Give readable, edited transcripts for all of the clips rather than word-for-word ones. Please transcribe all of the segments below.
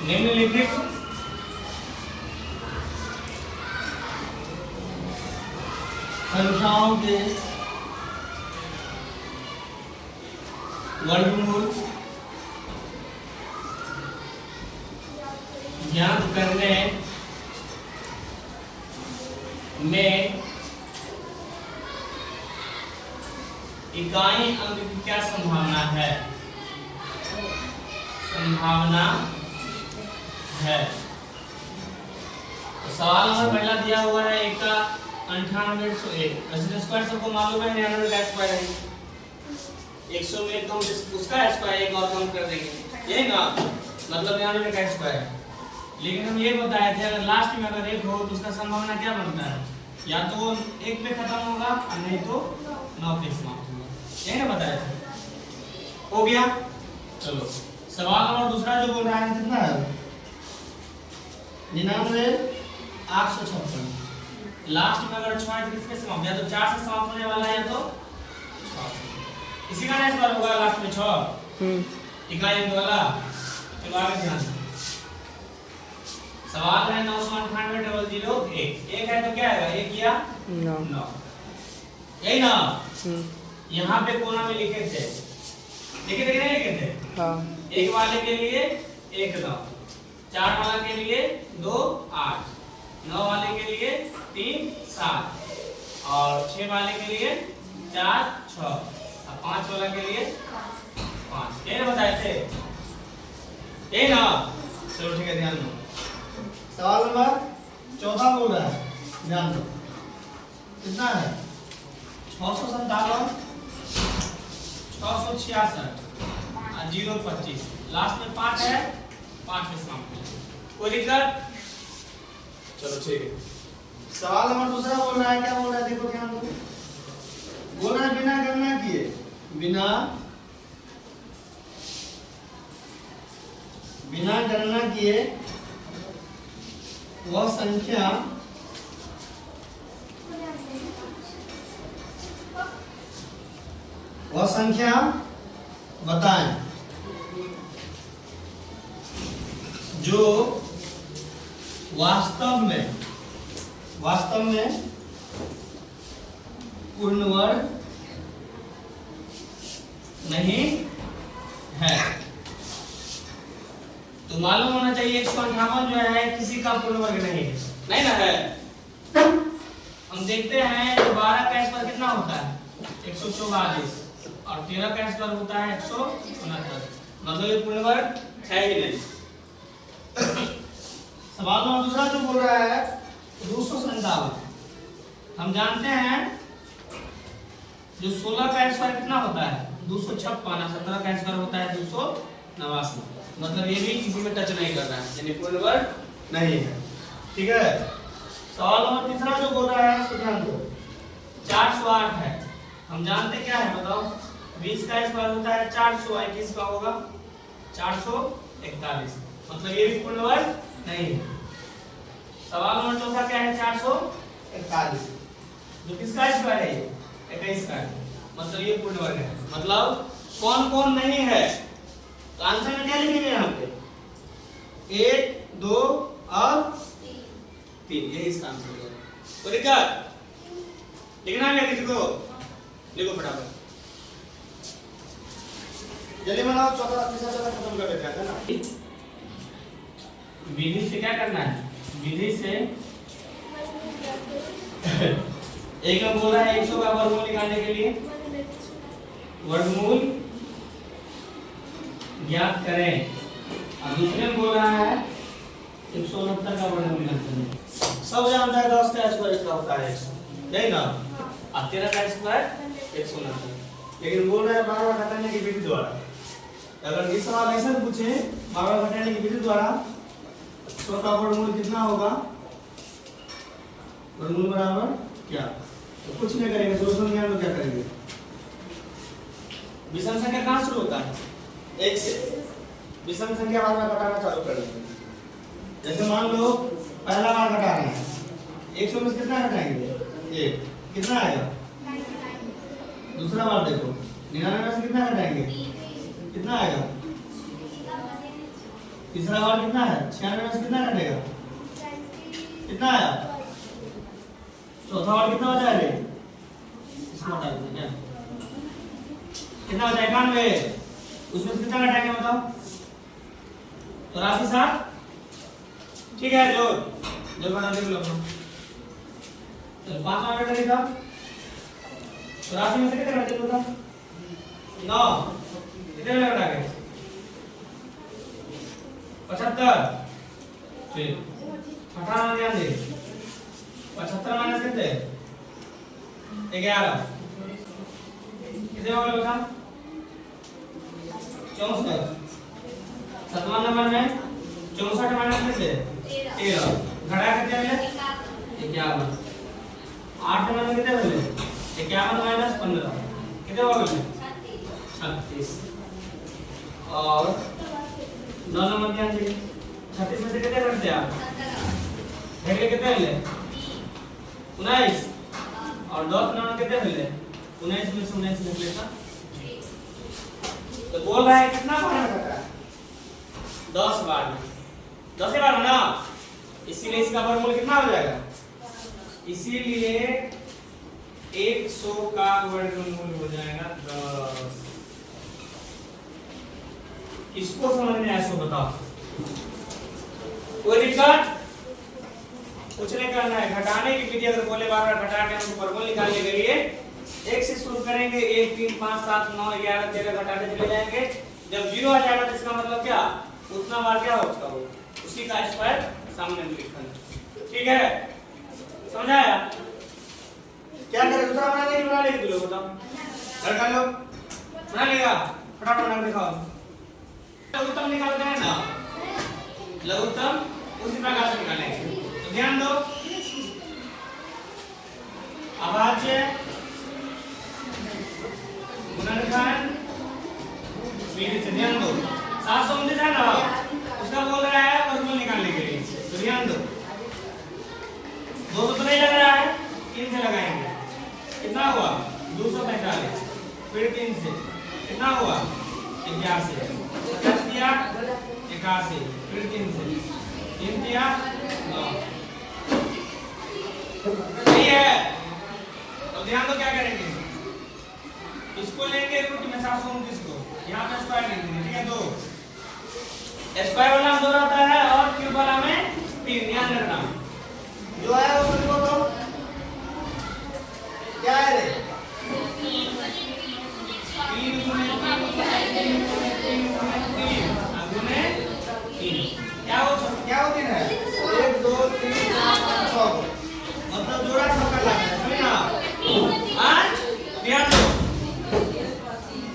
निम्नलिखित संख्याओं के वर्गमूल ज्ञात करने में इकाई अंक की क्या संभावना है? तो सवाल नंबर पहला दिया हुआ है 1 का 9801। वैसे स्क्वायर सबको मालूम है 99 का स्क्वायर है। 100 में तो उसका स्क्वायर एक और कम कर देंगे, यही ना मतलब 99 का स्क्वायर है। लेकिन हम ये बताए थे अगर लास्ट में अगर 1 हो तो उसका संभावना क्या बनता है? या तो 1 पे खत्म होगा और नहीं तो 9 पे समाप्त होगा, यही ना बताया था। हो गया। चलो सवाल नंबर दूसरा जो बोल रहा है कितना है? 99,856। लास्ट में अगर 6 है तो किसके समाप्त? या तो 4 से समाप्त होने वाला है या तो 6 से। इसी का स्क्वायर होगा लास्ट में 6 इकाई अंक वाला। चलो आगे ध्यान से सवाल है 998,001। 1 है तो क्या आएगा? 1 या 9, यही ना। यहाँ पे कोना में लिखे थे, लिखे थे कि नहीं लिखे थे? हाँ। 1 वाले के लिए 1 9, 4 वाला के लिए 2 8, 9 वाले के लिए 3 7 और 6 वाले के लिए 4 6 और 5 वाला के लिए 5। ये ना बताए थे, यही ना। चलो ठीक है, ध्यान दो। सवाल नंबर 14 बोल रहा है, ध्यान दो। कितना है? 657, 666 और 025। लास्ट में 5 है, 5 में समाप्त है। कोई दिक्कत? चलो ठीक है। सवाल नंबर दूसरा बोल रहा है, क्या बोल रहा है देखो ध्यान दो। बोल रहा है बिना गणना किए वह संख्या बताएं जो वास्तव में पूर्ण वर्ग नहीं है। तो मालूम होना चाहिए 158 जो है किसी का पूर्ण वर्ग नहीं है, नहीं ना है। हम देखते हैं 12 का स्क्वायर कितना होता है? 144 और 13 का स्क्वायर होता है 169, मतलब ये पूर्ण वर्ग है ही नहीं। सवाल नंबर दूसरा जो बोल रहा है 257। हम जानते हैं जो 16 का स्क्वायर कितना होता है? 256 और 17 का स्क्वायर होता है 289, मतलब ये भी किसी में टच नहीं कर रहा है, यानी पूर्ण वर्ग नहीं है। ठीक है। सवाल नंबर तीसरा जो बोल रहा है ध्यान दो। 408 है, हम जानते क्या है बताओ? 20 का स्क्वायर होता है 400, 21 का होगा 441, मतलब ये भी पूर्ण वर्ग नहीं है। सवाल नंबर चौथा क्या है? 441 जो किसका स्क्वायर है? 21 का, मतलब ये पूर्ण वर्ग है। मतलब कौन कौन नहीं है? तो आंसर में क्या लिखेंगे यहाँ पे? 1 2 और 3, यही इसका आंसर होगा। तो दिक्कत लिखना है किसी को? लिखो फटाफट, जल्दी बनाओ। चौथा तीसरा चौथा खत्म कर देते हैं ना। विधि से क्या करना है? विधि से एक में बोल रहा है 100 का वर्गमूल निकालने के लिए वर्गमूल ज्ञात करें, और दूसरे में बोल रहा है 169 का वर्गमूल ज्ञात करें। सब जानता है 10 का स्क्वायर इसका होता है 100, यही ना। और 13 का स्क्वायर 169, लेकिन बोल रहा है 12 घटाने की विधि द्वारा। अगर इस सवाल ऐसा पूछे 12 घटाने की विधि द्वारा 100 का वर्गमूल कितना होगा? वर्गमूल बराबर क्या? तो कुछ नहीं करेंगे, सोशल ज्ञान में क्या करेंगे? विषम संख्या कहाँ शुरू होता है? 1 से। विषम संख्या बाद में घटाना चालू कर देंगे। जैसे मान लो पहला बार घटा रहे हैं, 100 में कितना घटाएंगे? 1, कितना आएगा? दूसरा बार देखो 99 में से कितना घटाएंगे? कितना आएगा? तीसरा वाला कितना है? 96 में से कितना कटेगा? कितना आया? चौथा वाला कितना हो जाएगा? इसको हटा देते क्या? कितना हो जाएगा? 91। उसमें से कितना घटाएंगे बताओ? 83 7। ठीक है, जो बना देख लो अपना। चलो 5 में बेटा लिखा। 83 में से कितना घटाएंगे बताओ? 9। कितने में घटाएंगे? 75। ठीक, 18 ध्यान दे। 75 माइनस कितने? 11। कितने हो गए बता? 64। 7वां नंबर में 64 माइनस कितने? 13। घटा कितने मिले? 51। 8 नंबर में कितने मिले? 51 माइनस 15 कितने हो गए? 36। और 9 नंबर ध्यान दीजिए। 36 में से कितने घटते हैं आप? हेगे कितने मिले? 19। और 10 नंबर कितने मिले? 19 में से 19 निकले था। तो बोल रहा है कितना बार घटा है? 10 बार। 10 बार है ना, इसीलिए इसका वर्गमूल कितना हो जाएगा? इसीलिए 100 का वर्गमूल हो जाएगा 10। इसको समझ में आया सो बताओ। कोई दिक्कत? कुछ नहीं करना है। घटाने की विधि अगर बोले बार बार घटा के हमको वर्गमूल निकालने के लिए 1 से शुरू करेंगे। 1 3 5 7 9 11 13 घटाते चले जाएंगे। जब 0 आ जाएगा तो इसका मतलब क्या? उतना बार क्या होगा वो, उसी का स्क्वायर सामने में लिखना। ठीक है, समझ आया? क्या करें? दूसरा बना लेंगे, बना लेंगे। लोग बताओ, लड़का लोग बना लेगा। फटाफट बना के दिखाओ। लघुत्तम निकालते हैं ना, लघुत्तम उसी प्रकार से निकालेंगे। तो ध्यान दो, अभाज्य, गुणनखंड, विभेद। ध्यान दो, 729 है ना, उसका बोल रहा है वर्गमूल निकालने के लिए। तो ध्यान दो, 2 तो नहीं लग रहा है, 3 से लगाएंगे। कितना हुआ? 245। फिर 3 से कितना हुआ? 81। 50 दिया 81। फिर 3 से 3 दिया 9। सही है। तो ध्यान दो, क्या करेंगे? इसको लेंगे रूट में 729 को, यहाँ पे स्क्वायर लेंगे। ठीक है, 2 स्क्वायर वाला में 2 रहता है और क्यूब वाला में 3। ध्यान रखना, जो है वो लिखो। तो क्या है रे? 3 गुने 3 क्या होती है? 1 2 3 4 5 6। मतलब जोड़ा 6 का लगता है, समझ ना? हां, ध्यान दो।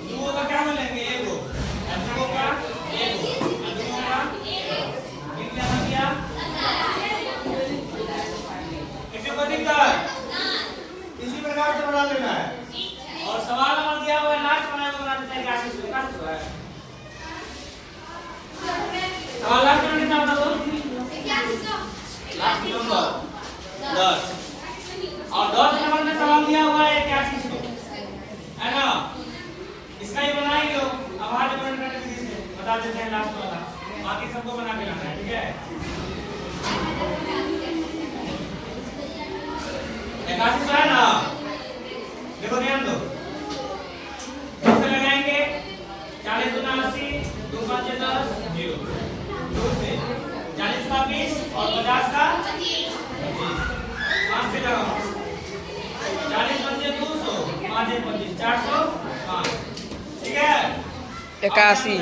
दो का क्या बोलेंगे? 1 2 का 1 2 का 1 क्या हो गया? किसी को दिक्कत? इसी प्रकार से बना लेना है। और सवाल नंबर दिया हुआ है, लास्ट बनाया हुआ बनाते हैं। क्या स्वीकार है? सवाल लास्ट में कितना बता दो? Last number 10। और 10 नंबर में सवाल दिया हुआ है 81 है ना, इसका ही बनाएंगे। अब हाथ में बता देते हैं लास्ट वाला, बाकी सबको बना के लाना है। ठीक है, 81 है ना। देखो ध्यान दो, कैसे लगाएंगे? 40 गुना 80, 2 5 10 0। 2 से 40 का 20 और 50 का 25। 5 से लगाओ, 40 बचे 200, 5 से 25 405। ठीक है, 81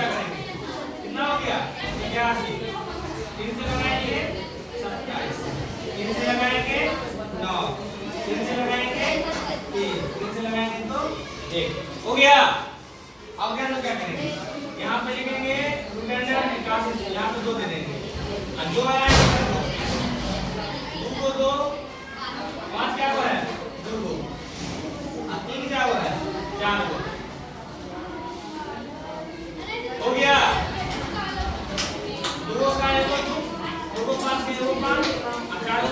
कितना हो गया? 81। 3 से लगाएंगे 27, 3 से लगाएंगे 9, 3 से लगाएंगे 3, 3 से लगाएंगे तो 1 हो गया। अब क्या करेंगे? यहाँ पे लिखेंगे रूट अंडर 81, यहाँ पे 2 दे देंगे। और जो आया 2 को 2 5 क्या हुआ है? 2 को 3 क्या हुआ है? 4 को हो गया। 2 का 2 को 5 के 2 5 और 4 को